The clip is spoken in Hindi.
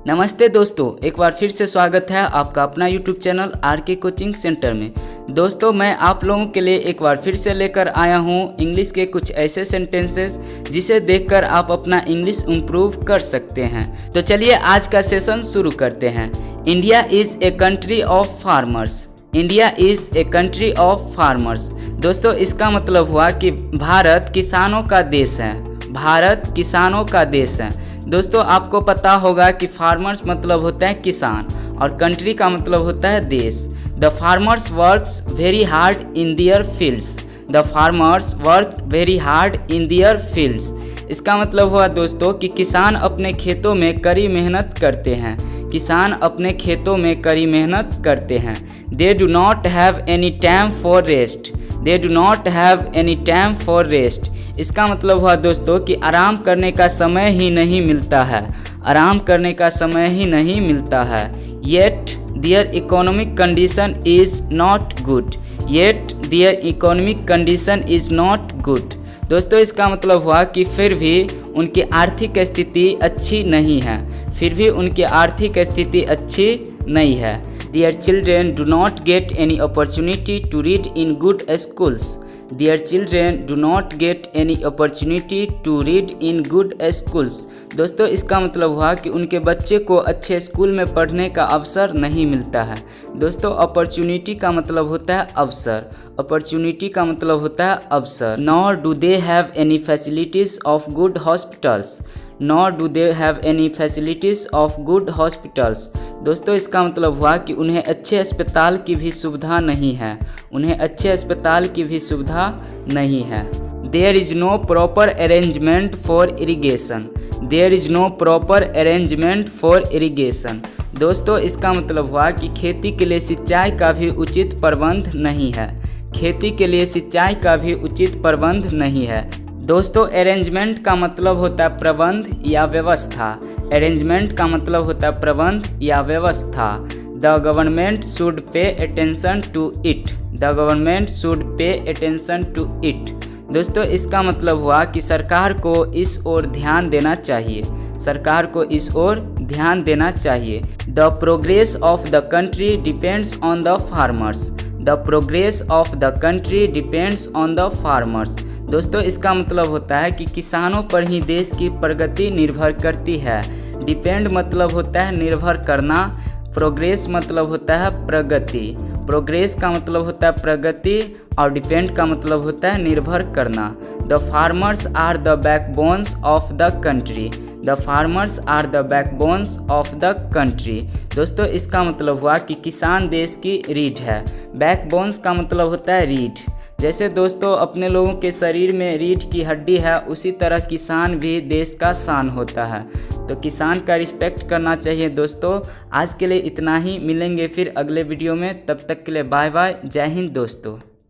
नमस्ते दोस्तों, एक बार फिर से स्वागत है आपका अपना YouTube channel RK coaching centre में। दोस्तों, मैं आप लोगों के लिए एक बार फिर से लेकर आया हूं इंग्लिश के कुछ ऐसे सेंटेंसेस जिसे देखकर आप अपना इंग्लिश इम्प्रूव कर सकते हैं। तो चलिए आज का सेशन शुरू करते हैं। India is a country of farmers. India is a country of farmers. दोस्तों, इसका मतलब हुआ कि भारत किसानों का देश है। भारत किसानों का देश है। दोस्तों, आपको पता होगा कि फार्मर्स मतलब होता है किसान और कंट्री का मतलब होता है देश। The farmers works very hard in their fields. The farmers work very hard in their fields. इसका मतलब हुआ दोस्तों कि किसान अपने खेतों में कड़ी मेहनत करते हैं। किसान अपने खेतों में कड़ी मेहनत करते हैं। They do not have any time for rest. They do not have any time for rest. इसका मतलब हुआ दोस्तों कि आराम करने का समय ही नहीं मिलता है। आराम करने का समय ही नहीं मिलता है। Yet their economic condition is not good. Yet their economic condition is not good. दोस्तों, इसका मतलब हुआ कि फिर भी उनकी आर्थिक स्थिति अच्छी नहीं है। फिर भी उनकी आर्थिक स्थिति अच्छी नहीं है। Their children do not get any opportunity to read in good schools. Their children do not get any opportunity to read in good schools. दोस्तों, इसका मतलब हुआ कि उनके बच्चे को अच्छे स्कूल में पढ़ने का अवसर नहीं मिलता है। दोस्तों, अपॉर्चुनिटी का मतलब होता है अवसर। अपॉर्चुनिटी का मतलब होता है अवसर। Nor do they have any facilities of good hospitals. Nor do they have any facilities of good hospitals. दोस्तों, इसका मतलब हुआ कि उन्हें अच्छे अस्पताल की भी सुविधा नहीं है। उन्हें अच्छे अस्पताल की भी सुविधा नहीं है। There is no proper arrangement for irrigation. There is no proper arrangement for irrigation. दोस्तों, इसका मतलब हुआ कि खेती के लिए सिंचाई का भी उचित प्रबंध नहीं है। खेती के लिए सिंचाई का भी उचित प्रबंध नहीं है। दोस्तों, अरेंजमेंट का मतलब होता है प्रबंध या व्यवस्था। अरेंजमेंट का मतलब होता है प्रबंध या व्यवस्था। The government should pay attention to it. The government should pay attention to it. दोस्तों, इसका मतलब हुआ कि सरकार को इस ओर ध्यान देना चाहिए। सरकार को इस ओर ध्यान देना चाहिए। The progress of the country depends on the farmers. The progress of the country depends on the farmers. दोस्तों, इसका मतलब होता है कि किसानों पर ही देश की प्रगति निर्भर करती है। डिपेंड मतलब होता है निर्भर करना। प्रोग्रेस मतलब होता है प्रगति। प्रोग्रेस का मतलब होता है प्रगति और डिपेंड का मतलब होता है निर्भर करना। The farmers are the backbones of the country. The farmers are the backbones of the country. दोस्तों, इसका मतलब हुआ कि किसान देश की रीढ़ है। बैकबोन्स का मतलब होता है रीढ़। जैसे दोस्तों अपने लोगों के शरीर में रीढ़ की हड्डी है, उसी तरह किसान भी देश का शान होता है। तो किसान का रिस्पेक्ट करना चाहिए। दोस्तों, आज के लिए इतना ही। मिलेंगे फिर अगले वीडियो में। तब तक के लिए बाय बाय। जय हिंद दोस्तों।